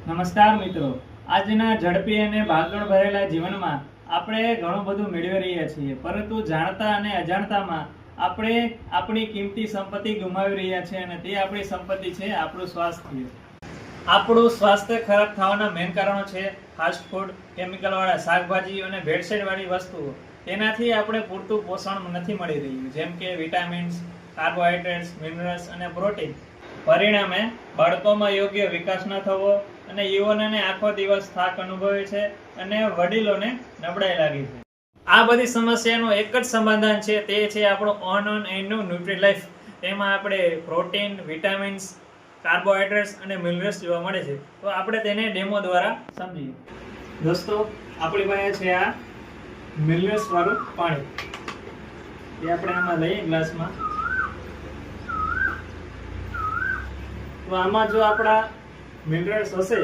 નમસ્કાર મિત્રો, આજના ઝડપી અને ભાગદોડ ભરેલા જીવનમાં આપણે ઘણું બધું મેળવી રહ્યા છીએ, પરંતુ જાણતા અને અજાણતામાં આપણે આપણી કિંમતી સંપત્તિ ગુમાવી રહ્યા છીએ અને તે આપણી સંપત્તિ છે આપણું સ્વાસ્થ્ય. આપણું સ્વાસ્થ્ય ખરાબ થવાના મેઇન કારણો છે ફાસ્ટ ફૂડ, કેમિકલવાળા શાકભાજી અને ભેળસેળવાળી વસ્તુઓ. તેનાથી આપણે પૂરતું પોષણ નથી મળી રહ્યું, જેમ કે વિટામિન્સ, કાર્બોહાઈડ્રેટ્સ, મિનરલ્સ અને પ્રોટીન. પરિણામે બાળકોમાં યોગ્ય વિકાસ ન થવો અને યુવાનોને આખો દિવસ થાક અનુભવે છે અને વડીલોને નબળાઈ લાગે છે. આ બધી સમસ્યાનું એક જ સમાધાન છે, તે છે આપણું ઓન એન્ડનું ન્યુટ્રીલાઈફ. તેમાં આપણે પ્રોટીન, વિટામિન્સ, કાર્બોહાઈડ્રેટ્સ અને મિનરલ્સ જોવા મળે છે. તો આપણે તેને ડેમો દ્વારા સમજીએ. દોસ્તો, આપણી પાસે છે આ મિનરલ્સ વાળું પાણી. એ આપણે આમાં લઈએ ગ્લાસમાં. તો આમાં જો આપણા મિનરલ્સ હશે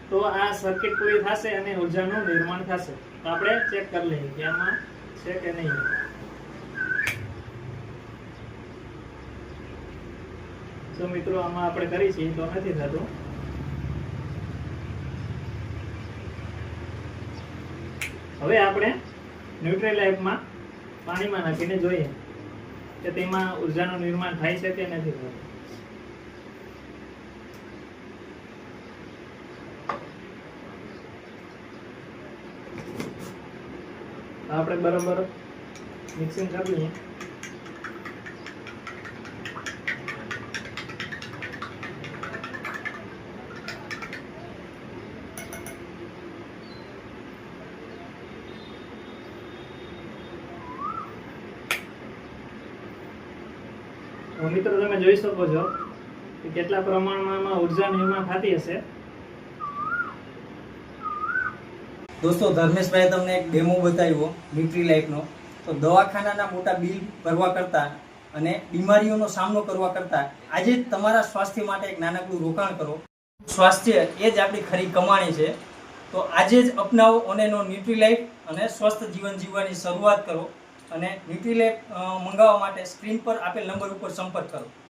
તો આ સર્કિટ પૂરી થશે અને ઉર્જાનું નિર્માણ થશે. તો આપણે ચેક કરી લઈએ કે આમાં છે કે નહીં. તો મિત્રો, આમાં આપણે કરી છીએ તો નથી થતું. હવે આપણે ન્યુટ્રીલાઈફમાં પાણીમાં નાખીને જોઈએ કે તેમાં ઉર્જાનું નિર્માણ થાય છે કે નથી થતું. આપણે બરાબર મિક્સિંગ કરી લઈએ. મિત્રો, તમે જોઈ શકો છો કે કેટલા પ્રમાણમાં ઉર્જા નિર્માણ થતી હશે. દોસ્તો, ધર્મેશભાઈ તમને એક ડેમો બતાવ્યો ન્યુટ્રીલાઈફનો. તો દવાખાનાના મોટા બિલ ભરવા કરતાં અને બીમારીઓનો સામનો કરવા કરતાં આજે જ તમારા સ્વાસ્થ્ય માટે એક નાનકડું રોકાણ કરો. સ્વાસ્થ્ય એ જ આપણી ખરી કમાણી છે. તો આજે જ અપનાવો ઓનેનો ન્યુટ્રીલાઈફ અને સ્વસ્થ જીવન જીવવાની શરૂઆત કરો. અને ન્યુટ્રીલાઈફ મંગાવવા માટે સ્ક્રીન પર આપેલ નંબર ઉપર સંપર્ક કરો.